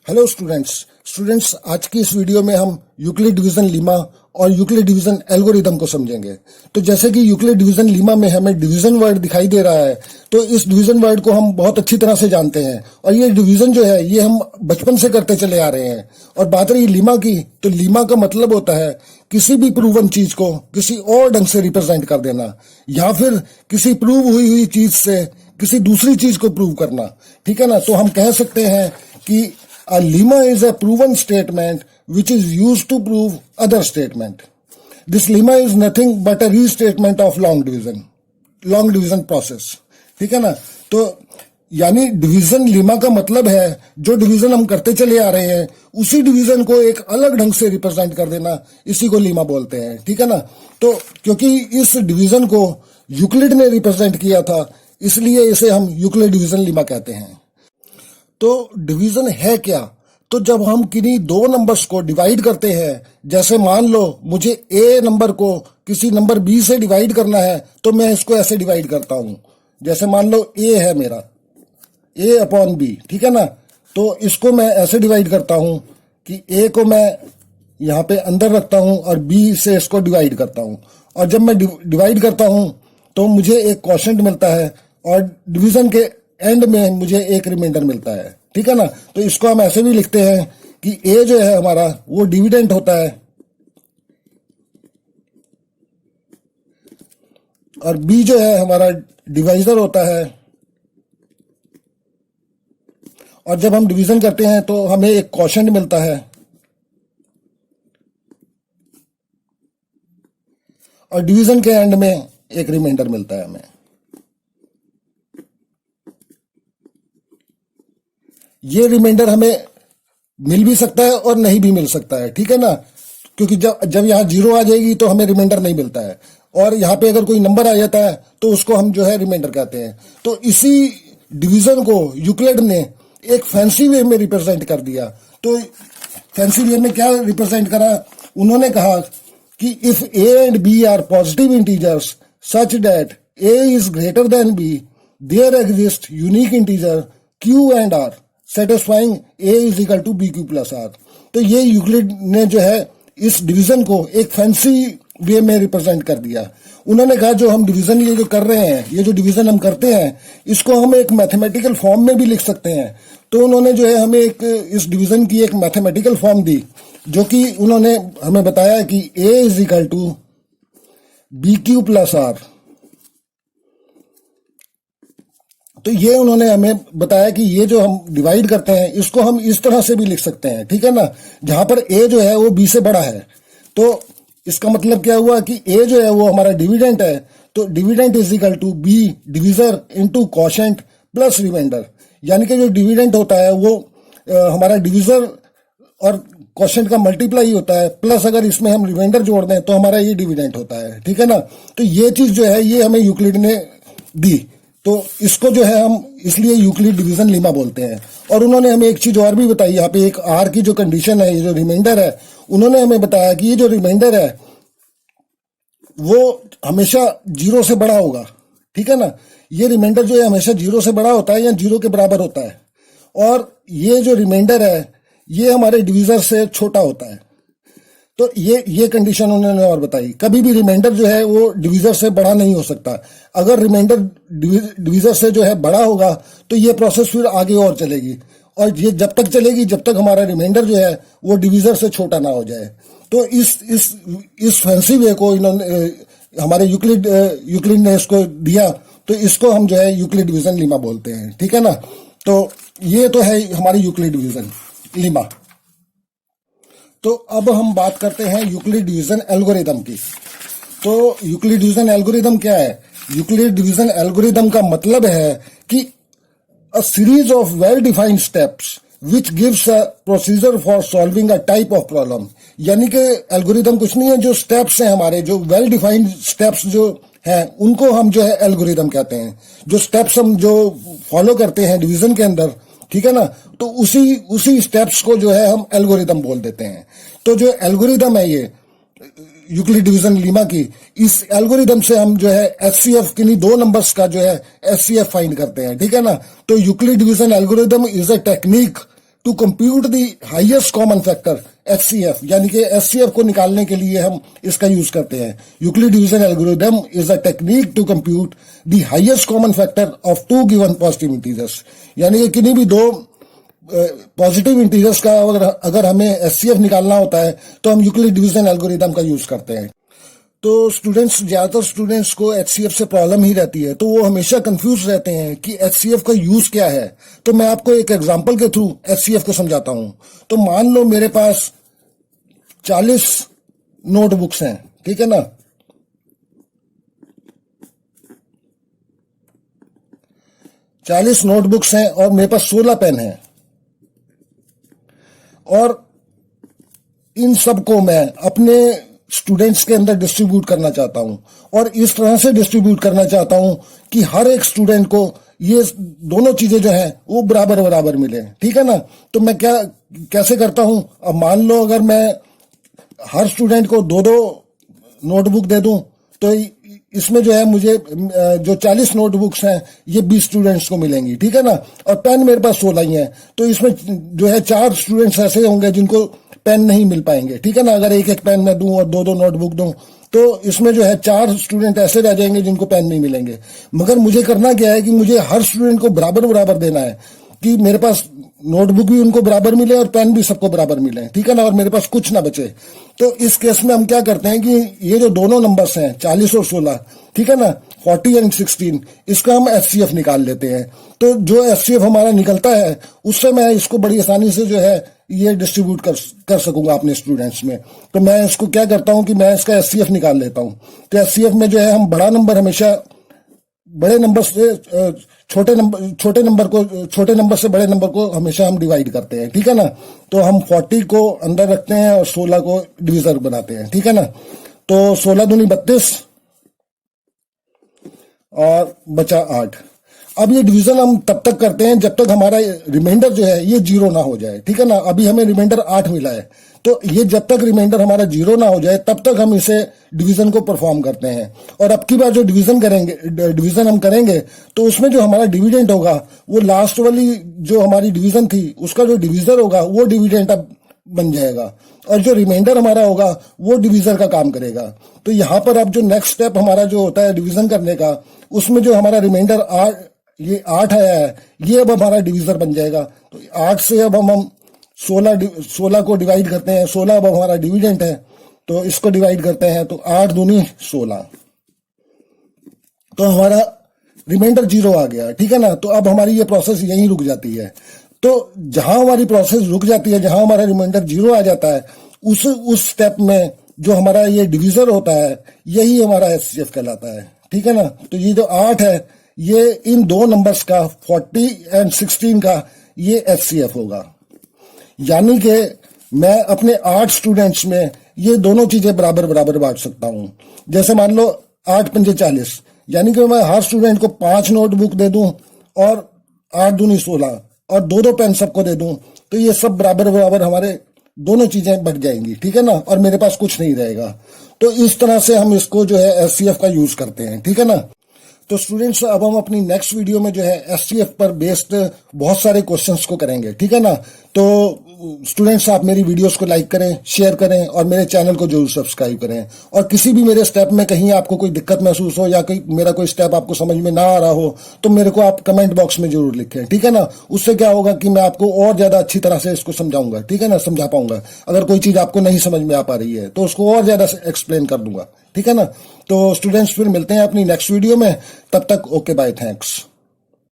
Hello students आज की इस वीडियो में हम यूक्लिड डिवीजन लीमा और यूक्लिड डिवीजन एल्गोरिदम को समझेंगे। तो जैसे कि यूक्लिड डिवीजन लीमा में हमें डिवीजन वर्ड दिखाई दे रहा है, तो इस डिवीजन वर्ड को हम बहुत अच्छी तरह से जानते हैं और ये डिवीजन जो है ये हम बचपन से करते चले आ रहे हैं। और बात रही लीमा की, तो लीमा का मतलब होता है किसी भी प्रूवन चीज को किसी और ढंग से रिप्रेजेंट कर देना, या फिर किसी प्रूव हुई चीज से किसी दूसरी चीज को प्रूव करना। ठीक है ना। तो हम कह सकते हैं कि a lemma is a proven statement which is used to prove other statement. This lemma is nothing but a restatement of long division process. ठीक है ना। तो यानी डिवीजन लीमा का मतलब है जो डिवीजन हम करते चले आ रहे हैं उसी डिवीजन को एक अलग ढंग से रिप्रेजेंट कर देना, इसी को लीमा बोलते हैं। ठीक है ना। तो क्योंकि इस डिवीजन को यूक्लिड ने रिप्रेजेंट किया था, इसलिए इसे हम यूक्लिड डिवीजन लीमा कहते हैं। तो डिवीजन है क्या? तो जब हम किन्हीं दो नंबर्स को डिवाइड करते हैं, जैसे मान लो मुझे ए नंबर को किसी नंबर बी से डिवाइड करना है, तो मैं इसको ऐसे डिवाइड करता हूं। जैसे मान लो ए है मेरा, ए अपॉन बी। ठीक है ना। तो इसको मैं ऐसे डिवाइड करता हूं कि ए को मैं यहां पे अंदर रखता हूं और बी से इसको डिवाइड करता हूं। और जब मैं डिवाइड करता हूं तो मुझे एक क्वोशिएंट मिलता है और डिवीजन के एंड में मुझे एक रिमाइंडर मिलता है। ठीक है ना। तो इसको हम ऐसे भी लिखते हैं कि ए जो है हमारा वो डिविडेंट होता है और बी जो है हमारा डिवाइजर होता है। और जब हम डिवीजन करते हैं तो हमें एक क्वोशिएंट मिलता है और डिवीजन के एंड में एक रिमाइंडर मिलता है हमें। ये रिमाइंडर हमें मिल भी सकता है और नहीं भी मिल सकता है। ठीक है ना। क्योंकि जब यहाँ जीरो आ जाएगी तो हमें रिमाइंडर नहीं मिलता है, और यहाँ पे अगर कोई नंबर आ जाता है तो उसको हम जो है रिमाइंडर कहते हैं। तो इसी डिवीजन को यूक्लिड ने एक फैंसी वे में रिप्रेजेंट कर दिया। तो फैंसी वे में क्या रिप्रेजेंट करा? उन्होंने कहा कि if A and B are positive integers such that A is greater than B, there exist unique integer Q and R satisfying A is equal to B Q plus R. तो ये Euclid ने जो है इस division को एक fancy वे में represent कर दिया। उन्होंने कहा जो हम डिवीजन ये जो कर रहे हैं, ये जो डिवीजन हम करते हैं, इसको हम एक मैथमेटिकल फॉर्म में भी लिख सकते हैं। तो उन्होंने जो है हमें एक इस डिवीजन की एक मैथमेटिकल फॉर्म दी, जो कि उन्होंने हमें बताया कि A is equal to B Q plus R. तो ये उन्होंने हमें बताया कि ये जो हम डिवाइड करते हैं इसको हम इस तरह से भी लिख सकते हैं। ठीक है ना। जहां पर ए जो है वो बी से बड़ा है, तो इसका मतलब क्या हुआ कि ए जो है वो हमारा डिविडेंट है। तो dividend is equal to B divisor into quotient plus remainder. यानी कि जो डिविडेंट होता है वो हमारा डिविजर और क्वोशिएंट का मल्टीप्लाई होता है, प्लस अगर इसमें हम रिमाइंडर जोड़ दें तो हमारा ये डिविडेंट होता है। ठीक है ना। तो ये चीज जो है ये हमें यूक्लिड ने दी, तो इसको जो है हम इसलिए यूक्लिड डिवीजन लीमा बोलते हैं। और उन्होंने हमें एक चीज और भी बताई, यहाँ पे एक आर की जो कंडीशन है, ये जो रिमाइंडर है, उन्होंने हमें बताया कि ये जो रिमाइंडर है वो हमेशा जीरो से बड़ा होगा। ठीक है ना। ये रिमाइंडर जो है हमेशा जीरो से बड़ा होता है या जीरो के बराबर होता है, और ये जो रिमाइंडर है ये हमारे डिवीजर से छोटा होता है। तो ये कंडीशन उन्होंने और बताई। कभी भी रिमाइंडर जो है वो डिवीजर से बड़ा नहीं हो सकता। अगर रिमाइंडर डिवीजर से जो है बड़ा होगा तो ये प्रोसेस फिर आगे और चलेगी, और ये जब तक चलेगी जब तक हमारा रिमाइंडर जो है वो डिवीजर से छोटा ना हो जाए। तो इस फैंसी वे को इन्होंने हमारे यूक्लिड ने इसको दिया, तो इसको हम जो है यूक्लिड डिवीजन लीमा बोलते हैं। ठीक है ना। तो ये तो है हमारी यूक्लिड डिवीजन लीमा। तो अब हम बात करते हैं यूक्लिड डिवीजन एल्गोरिदम की। तो यूक्लिड डिवीजन एल्गोरिदम क्या है? यूक्लिड डिवीजन एल्गोरिदम का मतलब है कि a series of well defined steps which gives a procedure for solving a type of problem. यानी कि एल्गोरिदम कुछ नहीं है, जो स्टेप्स हैं हमारे, जो वेल डिफाइंड स्टेप्स जो हैं उनको हम जो है एल्गोरिदम कहते हैं। जो स्टेप्स हम जो फॉलो करते हैं डिवीजन के अंदर, ठीक है ना, तो उसी स्टेप्स को जो है हम एल्गोरिदम बोल देते हैं। तो जो एल्गोरिदम है ये यूक्लिड डिवीजन लीमा की, इस एल्गोरिदम से हम जो है एचसीएफ किन्हीं दो नंबर्स का जो है एचसीएफ फाइंड करते हैं। ठीक है ना। तो Euclid division algorithm is a technique to compute the highest common factor HCF, यानी कि एचसीएफ को निकालने के लिए हम इसका यूज करते हैं। Euclid division algorithm is a technique to compute the highest common factor of two given positive integers, यानी कि किन्हीं भी दो पॉजिटिव इंटीजर्स का अगर हमें एचसीएफ निकालना होता है तो हम यूक्लिड डिवीजन एल्गोरिथम का यूज करते हैं। तो ज्यादातर स्टूडेंट्स को एचसीएफ से प्रॉब्लम ही रहती है, तो वो हमेशा कंफ्यूज रहते हैं कि एचसीएफ का यूज क्या है। तो मैं आपको एक एग्जांपल के थ्रू एचसीएफ को समझाता हूं। तो मान लो मेरे पास 40 नोटबुक्स हैं, ठीक है ना। 40 नोटबुक्स हैं और मेरे पास 16 पेन हैं, और इन सबको मैं अपने स्टूडेंट्स के अंदर डिस्ट्रीब्यूट करना चाहता हूं, और इस तरह से डिस्ट्रीब्यूट करना चाहता हूं कि हर एक स्टूडेंट को ये दोनों चीजें जो है वो बराबर बराबर मिले, ठीक है ना। तो मैं कैसे करता हूं, अब मान लो अगर मैं हर स्टूडेंट को 2-2 नोटबुक दे दूं तो इसमें जो है मुझे जो 40 नोटबुक्स हैं ये 20 स्टूडेंट्स को मिलेंगी, ठीक है ना। और पेन मेरे पास 16 ही हैं, तो इसमें जो है 4 स्टूडेंट्स ऐसे होंगे जिनको पेन नहीं मिल पाएंगे, ठीक है ना। अगर एक एक पेन मैं दूं और 2-2 नोटबुक दूं तो इसमें जो है 4 स्टूडेंट ऐसे रह जाएंगे जिनको पेन नहीं मिलेंगे। मगर मुझे करना क्या है कि मुझे हर स्टूडेंट को बराबर बराबर देना है कि मेरे पास नोटबुक भी उनको बराबर मिले और पेन भी सबको बराबर मिले, ठीक है ना, और मेरे पास कुछ ना बचे। तो इस केस में हम क्या करते हैं कि ये जो दोनों नंबर्स हैं 40 और 16, ठीक है ना, 40 एंड 16, इसका हम एचसीएफ निकाल लेते हैं। तो जो एचसीएफ हमारा निकलता है उससे मैं इसको बड़ी आसानी से जो है ये डिस्ट्रीब्यूट कर सकूंगा अपने स्टूडेंट्स में। तो मैं इसको क्या करता हूं कि मैं इसका एचसीएफ निकाल लेता हूं। तो एचसीएफ में जो है हम बड़ा नंबर हमेशा बड़े नंबर से छोटे नंबर से बड़े नंबर को हमेशा हम डिवाइड करते हैं, ठीक है ना। तो हम 40 को अंदर रखते हैं और 16 को डिविजर बनाते हैं, ठीक है ना। तो 16 दूनी 32 और बचा 8। अब ये डिवीजन हम तब तक करते हैं जब तक हमारा रिमाइंडर जो है ये 0 ना हो जाए, ठीक है ना। अभी हमें रिमाइंडर 8 मिला है, तो ये जब तक रिमाइंडर हमारा 0 ना हो जाए तब तक हम इसे डिवीजन को परफॉर्म करते हैं। और अब की बार जो डिवीजन हम करेंगे तो उसमें जो हमारा डिविडेंट होगा वो लास्ट वाली जो हमारी डिवीजन थी उसका जो डिविजर होगा वो डिविडेंट अब बन जाएगा, और जो रिमाइंडर हमारा होगा वो डिवीजर का काम करेगा। तो यहाँ पर अब जो नेक्स्ट स्टेप हमारा जो होता है डिवीजन करने का, उसमें जो हमारा रिमाइंडर 8 आया है ये अब हमारा डिवीजर बन जाएगा। तो 8 से अब हम 16 को डिवाइड करते हैं, 16 अब हमारा डिविडेंट है तो इसको डिवाइड करते हैं, तो 8 दूनी 16, तो हमारा रिमाइंडर 0 आ गया, ठीक है ना। तो अब हमारी ये प्रोसेस यहीं रुक जाती है। तो जहां हमारी प्रोसेस रुक जाती है, जहां हमारा रिमाइंडर 0 आ जाता है, उस स्टेप में जो हमारा ये डिविजर होता है यही हमारा एचसीएफ कहलाता है, ठीक है ना। तो ये जो 8 है ये इन दो नंबर्स का 40 एंड 16 का ये एचसीएफ होगा। यानी कि मैं अपने 8 स्टूडेंट्स में ये दोनों चीजें बराबर बराबर बांट सकता हूं। जैसे मान लो 8 पंजे 40, यानी कि मैं हर स्टूडेंट को 5 नोटबुक दे दूं और 8 दूनी 16 और 2-2 पेन सबको दे दूं, तो ये सब बराबर बराबर हमारे दोनों चीजें बढ़ जाएंगी, ठीक है ना, और मेरे पास कुछ नहीं रहेगा। तो इस तरह से हम इसको जो है एचसीएफ का यूज करते हैं, ठीक है ना। तो स्टूडेंट्स अब हम अपनी नेक्स्ट वीडियो में जो है एचसीएफ पर बेस्ड बहुत सारे क्वेश्चंस को करेंगे, ठीक है ना। तो स्टूडेंट्स आप मेरी वीडियोस को लाइक करें, शेयर करें और मेरे चैनल को जरूर सब्सक्राइब करें। और किसी भी मेरे स्टेप में कहीं आपको कोई दिक्कत महसूस हो या मेरा कोई स्टेप आपको समझ में ना आ रहा हो तो मेरे को आप कमेंट बॉक्स में जरूर लिखें, ठीक है ना। उससे क्या होगा कि मैं आपको और ज्यादा अच्छी तरह से इसको समझाऊंगा, ठीक है ना, समझा पाऊंगा। अगर कोई चीज आपको नहीं समझ में आ पा रही है तो उसको और ज्यादा एक्सप्लेन कर दूंगा, ठीक है ना। तो स्टूडेंट्स फिर मिलते हैं अपनी नेक्स्ट वीडियो में, तब तक ओके बाय, थैंक्स।